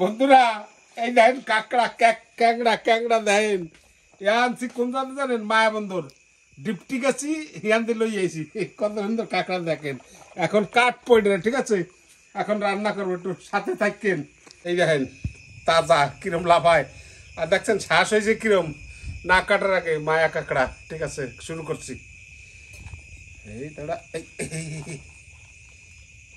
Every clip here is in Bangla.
বন্ধুরা এই দেখেন কাঁকড়া ক্যাংড়া দেখেন আনছি কোন জানতে জানেন মায়াবন্দর ডিপটি গেছি হিয়ান দিয়ে লই আইছি কত সুন্দর কাঁকড়া দেখেন এখন কাঠ পড়ে ঠিক আছে এখন রান্না করবো একটু সাথে থাকেন এই দেখেন তাজা কিরম লাফায় আর দেখছেন শ্বাস হয়েছে কিরম না কাটার আগে মায়া কাঁকড়া ঠিক আছে শুরু করছি এই দাঁড়া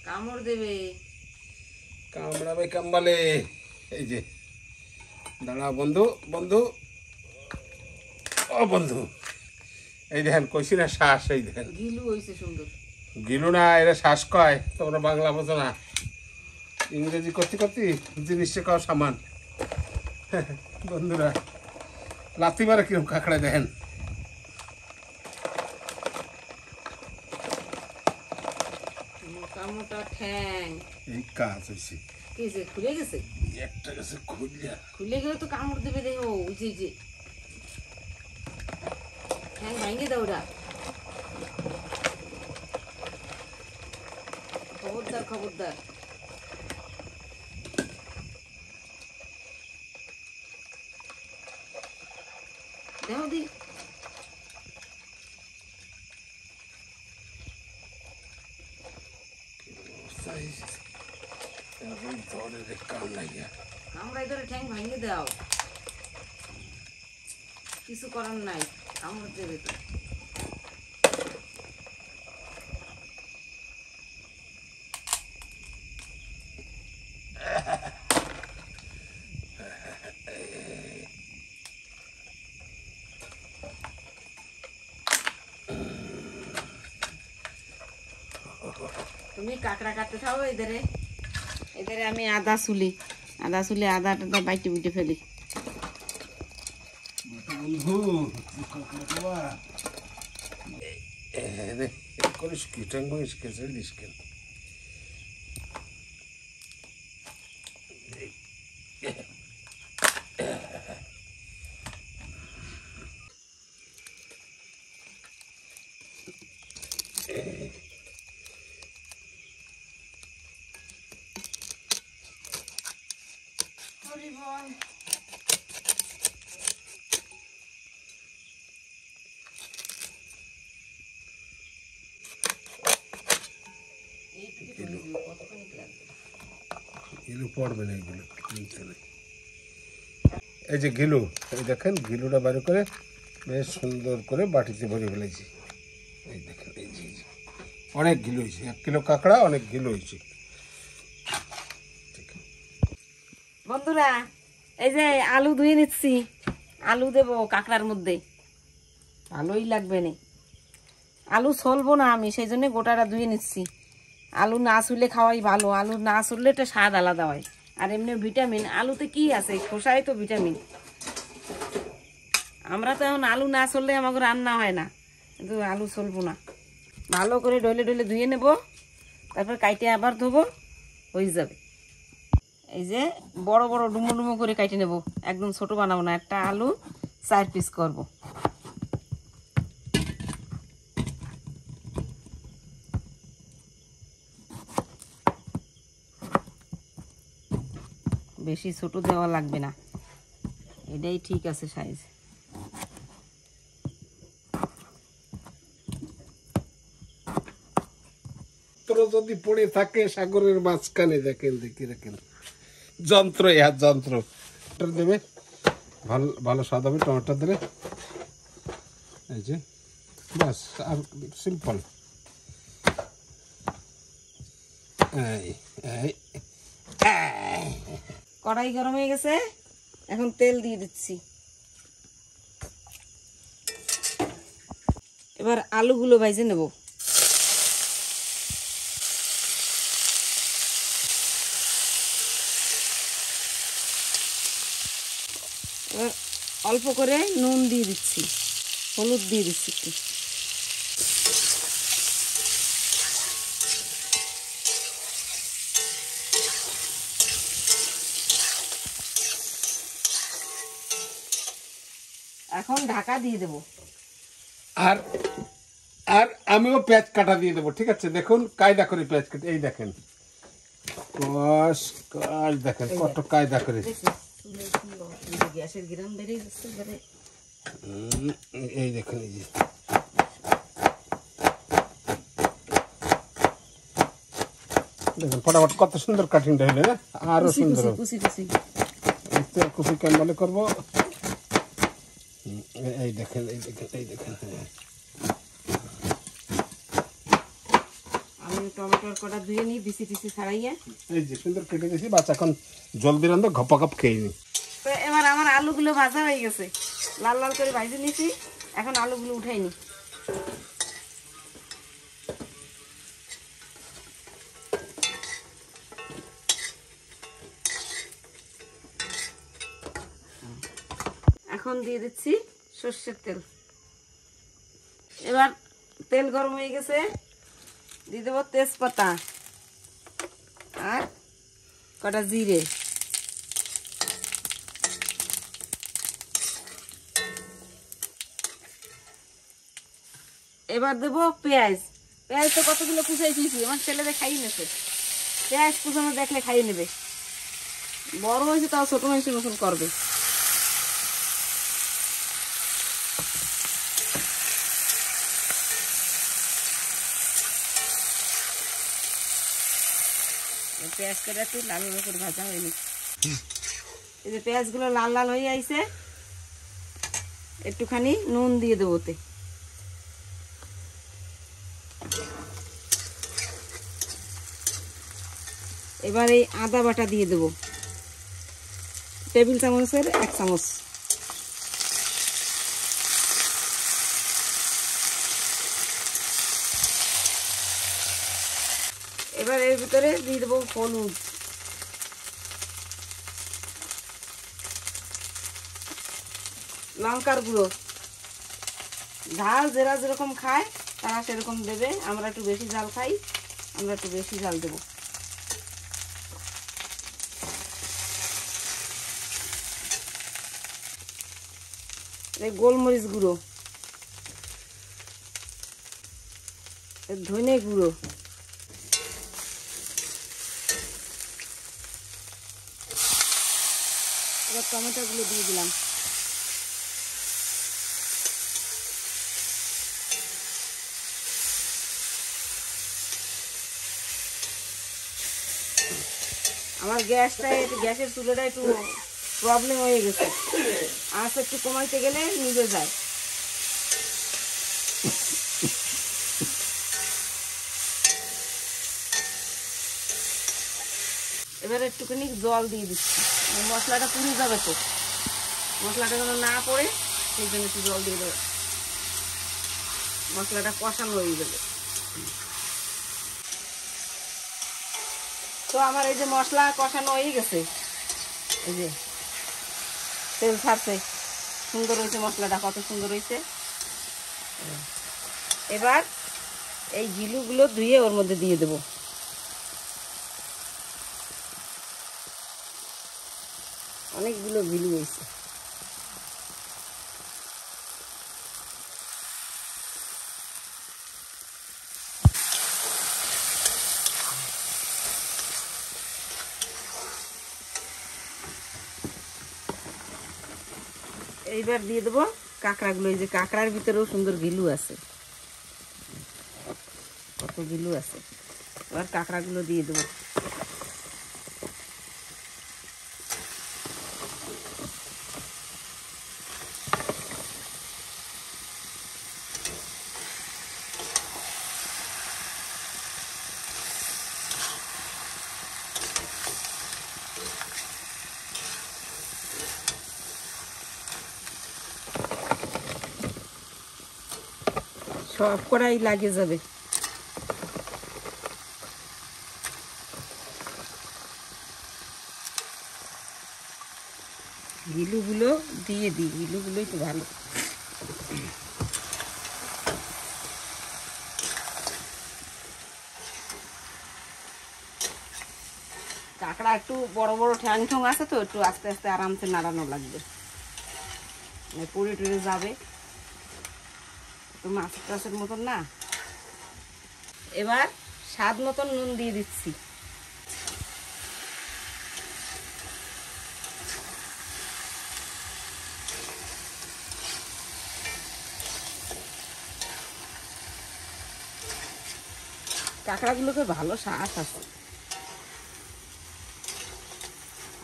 কামড় দেবে কামড়াবে কামবালে এই যে দাঁড়া বন্ধু বন্ধু ও বন্ধু এই দেখেন কইছি না শ্বাস এই দেখেন গিলু হইছে সুন্দর গিলু না এরা শ্বাস কয় তোমরা বাংলা বোঝো না ইংরেজি করতে করতে জিনিসটা কাও সামান বন্ধুরা লাথি মারা কিরম কাঁকড়া দেখেন মোটা মোটা ঠ্যাং এই কাজ হয়েছে কেছে খুলে গেছে একটা গেছে খুলে গেলে তো কামড় দেবে দেখো ওই যে ঠ্যাং ভাঙে দাও ওটা খবরদার খবরদার দেখো দি কামড়াই ধরে ঠ্যাং ভাঙে দাও কিছু করার নাই কামড় দেবে তো তুমি কাঁকড়া কাটতে থাও এধারে আমি আদা চুলি আদা টাদা বাইটে বুটে ফেলি বন্ধু করিস কি ট্যাং ভাঙিস কে দিস কেন গিলু পড়বে না এগুলো এই যে গিলু এই দেখেন গিলুটা বাইরে করে বেশ সুন্দর করে বাটিতে ভরে ফেলেছি এই দেখেন এই যে অনেক গিলু হয়েছে 1 কিলো কাঁকড়া অনেক গিলু হয়েছে বন্ধুরা এই যে আলু ধুয়ে নিচ্ছি আলু দেবো কাঁকড়ার মধ্যে ভালোই লাগবে না আলু ছলবো না আমি সেই জন্য গোটাটা ধুয়ে নিচ্ছি আলু না ছুলে খাওয়াই ভালো আলু না ছুললে এটা স্বাদ আলাদা হয় আর এমনি ভিটামিন আলুতে কি আছে খোসায় তো ভিটামিন আমরা তো এখন আলু না ছললে আমাকে রান্না হয় না কিন্তু আলু ছলবো না ভালো করে ডলে ডলে ধুয়ে নেব তারপর কাইটে আবার ধোবো হয়ে যাবে এই যে বড় বড় ডুমো ডুমো করে কাইটে নেব একদম ছোট বানাবো না একটা আলু 4 পিস করব বেশি ছোট দেওয়া লাগবে না এটাই ঠিক আছে সাইজ যদি পড়ে থাকে সাগরের মাঝখানে দেখেন দেখি রাখেন যন্ত্র যন্ত্র দেবে ভালো ভালো স্বাদ হবে টমেটো দিলে এই যে বাস আর সিম্পল কড়াই গরম হয়ে গেছে এখন তেল দিয়ে দিচ্ছি এবার আলুগুলো ভাজে নেব এবার অল্প করে নুন দিয়ে দিচ্ছি হলুদ দিয়ে দিচ্ছি একটু এখন ঢাকা দিয়ে দেব আর আর আমিও পেঁয়াজ কাটা দিয়ে দেবো ঠিক আছে দেখুন কায়দা করে পেঁয়াজ কাটা এই দেখেন কষ কষ দেখেন কত কায়দা করে। গ্যাসের গ্রাম বেড়ে যাচ্ছে এবারে। এই দেখেন এই যে দেখেন ফটাফট কত সুন্দর কাটিংটা হইলে না, আরো সুন্দর কুচি কুচি তেল কুচি কেমন করবো। এই দেখেন এই দেখেন এই দেখেন। আমি টমেটোর কটা ধুয়ে নিই বিসি টিসি ছাড়াইয়া। এই যে সুন্দর কেটে দিয়েছি, বাচ্চা এখন জল দিয়ে রান্ধো ঘপা ঘপ খেয়ে নি। তো এবার আমার আলুগুলো ভাজা হয়ে গেছে, লাল লাল করে ভাজে নিয়েছি। এখন আলুগুলো উঠাই নি। এখন দিয়ে দিচ্ছি সর্ষের তেল। এবার তেল গরম হয়ে গেছে, দিয়ে দেবো তেজপাতা আর কটা জিরে। এবার দেবো পেঁয়াজ। পেঁয়াজ তো কতগুলো কুচাইছি, আমার ছেলেদের খাইয়ে নেছে। পেঁয়াজ কুচানো দেখলে খাইয়ে নেবে, বড় হয়েছে তাও ছোট মানুষের মতন করবে। পেঁয়াজ কাটা একটু লাল লাল করে ভাজা হয়নি। এই যে পেঁয়াজগুলো লাল লাল হয়ে আইছে, একটুখানি নুন দিয়ে দেবো ওতে। এবার এই আদা বাটা দিয়ে দেবো, টেবিল চামচের 1 চামচ। এবার এর ভিতরে দিয়ে দেবো হলুদ, লঙ্কার গুঁড়ো। ঝাল যারা যেরকম খায় তারা সেরকম দেবে, আমরা একটু বেশি ঝাল খাই, আমরা একটু বেশি ঝাল দেবো। গোলমরিচ গুঁড়ো, ধনে গুঁড়ো, এবার টমেটো গুলো দিয়ে দিলাম। আমার গ্যাসের চুলাটা একটু প্রবলেম হয়ে গেছে, আঁচ একটু কমাইতে গেলে নিভে যায়। এবার একটুখানি জল দিয়ে দিচ্ছি, মশলাটা পুড়ে যাবে তো, মশলাটা যেন না পড়ে সেই জন্য একটু জল দিয়ে দেবো, মশলাটা কষানো হয়ে যাবে। তো আমার এই যে মশলা কষানো হয়ে গেছে, এই যে তেল ছাড়ছে, সুন্দর হয়েছে মশলাটা, কত সুন্দর হয়েছে। এবার এই গিলুগুলো ধুয়ে ওর মধ্যে দিয়ে দেবো। অনেকগুলো গিলু হয়েছে। এইবার দিয়ে দেবো কাঁকড়াগুলো। এই যে কাঁকড়ার ভিতরেও সুন্দর গিলু আছে, কত গিলু আছে। এবার কাঁকড়াগুলো দিয়ে দেবো। সব কড়াই লাগে যাবে। গিলুগুলো দিয়ে দিই, গিলুগুলোই তো ভালো। কাঁকড়া একটু বড় বড় ঠ্যাং ঠ্যাং আছে তো, একটু আস্তে আস্তে আরামসে নাড়ানো লাগবে, পুড়ে টুড়ে যাবে, একটু মাছ টাছের মতন না। এবার স্বাদ মতন নুন দিয়ে দিচ্ছি। কাঁকড়াগুলোকে ভালো শ্বাস আছে,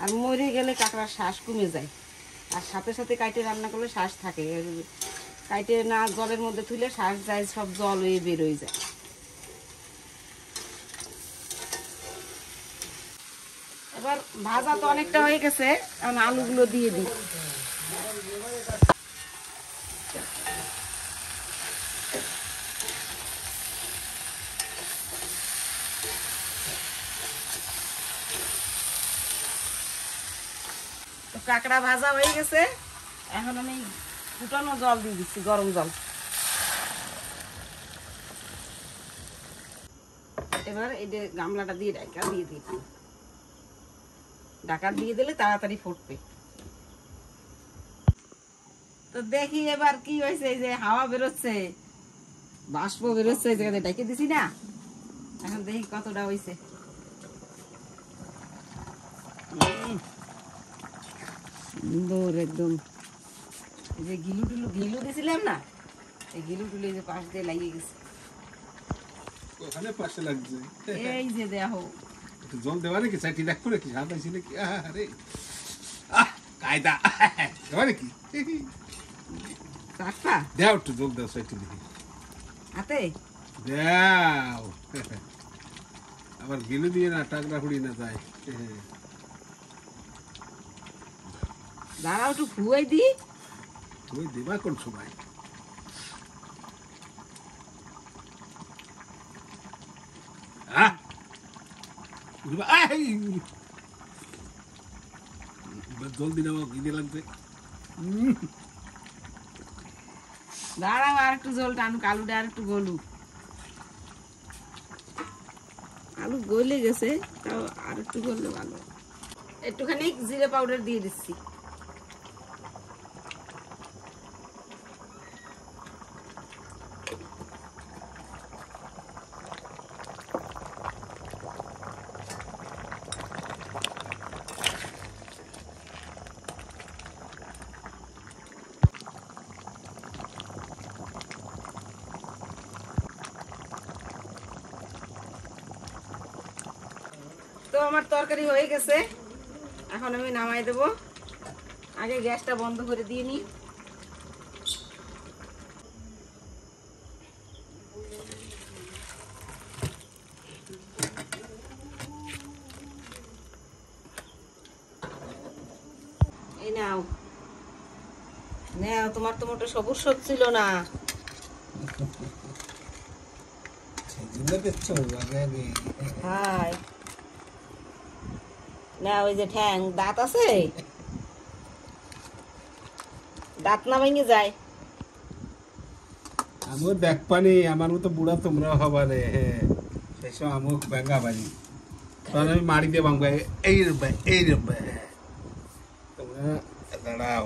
আর মরে গেলে কাঁকড়ার শ্বাস কমে যায়, আর সাথে সাথে কাইটে রান্না করলে শ্বাস থাকে, কাইটে না জলের মধ্যে তুলে শ্বাস যায়, সব জল হয়ে বেরোয় যায়। এবার ভাজা তো অনেকটা হয়ে গেছে, এখন আলুগুলো দিয়ে দিই। কাঁকড়া ভাজা হয়ে গেছে, এখন আমি ফুটানো জল দিয়ে দিচ্ছি, গরম জল। এবার এই যে গামলাটা দিয়ে ঢাকা দিয়ে দিই, ঢাকা দিয়ে দিলে তাড়াতাড়ি ফুটবে। তো দেখি এবার কি হয়েছে, এই যে হাওয়া বেরোচ্ছে, বাষ্প বেরোচ্ছে, এই জায়গাতে ঢেকে দিছি না, এখন দেখি কতটা হয়েছে। সুন্দর একদম, এই যে ঘিলু দিয়েছিলাম না, এই ঘিলু এই যে পাশ দিয়ে লাগিয়ে গেছে, ওখানে পাশে লাগছে। এই যে দেখো একটু জল দেওয়া নাকি, চাইটি রাখবো নাকি, হাত আইছি নাকি, আরে কায়দা দেওয়া নাকি, চারটা দেও একটু জল দেও, চাইটি দেখি হাতে দেও, আবার গিলু দিয়ে না টাকরা ফুড়ি না যায়। দাঁড়াও একটু ফুয়াই দিই, তুমি দেবা কোন সময়, জলদি নেওয়া গিয়ে লাগছে। দাঁড়াও আর একটু জল টানুক, আলুটা আর একটু গলুক, আলু গলে গেছে, তাও আর একটু গললে ভালো। একটুখানি জিরে পাউডার দিয়ে দিচ্ছি, তো আমার তরকারি হয়ে গেছে, এখন আমি নামাই দেব। আগে গ্যাসটা বন্ধ করে দিয়ে নিই। এই নাও, নাও, তোমার তো মোটে সবুজ সব ছিল না। হাই না, ওই যে ঠ্যাং দাঁত আছে, দাঁত না ভেঙে যায়। আমিও দেখ পানি, আমার মতো বুড়া তোমরাও হবারে, সেই সময় আমিও ব্যাঙ্গা পানি, তখন আমি মারি দিয়ে ভাঙবো, এই রূপে তোমরা দাঁড়াও।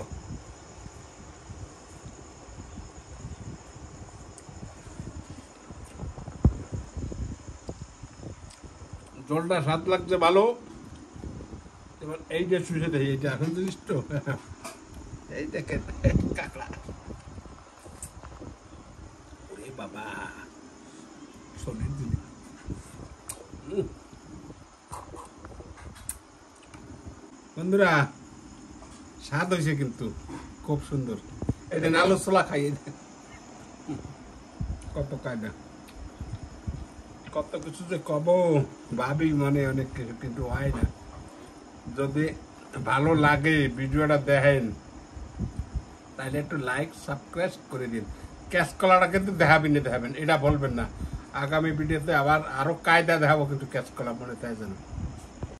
জলটা স্বাদ লাগছে ভালো। এবার এই যে শুষে দেখি, এইটা এখন জিনিস তো, এই দেখেন কাঁকড়া, ওরে বাবা শরীর দিলি। বন্ধুরা স্বাদ হয়েছে কিন্তু খুব সুন্দর। এটা আলু ছোলা খাইয়ে দেন, কত কায়দা, কত কিছু যে কব ভাবি মনে অনেক কিছু, কিন্তু হয় না। যদি ভালো লাগে ভিডিওটা দেখেন, তাহলে একটু লাইক সাবস্ক্রাইব করে দিন। ক্যাশ কলাটা কিন্তু দেখাবেন, এটা বলবেন না। আগামী ভিডিওতে আবার আরো কায়দা দেখাবো, কিন্তু ক্যাশ কলা মনে তাই জানো।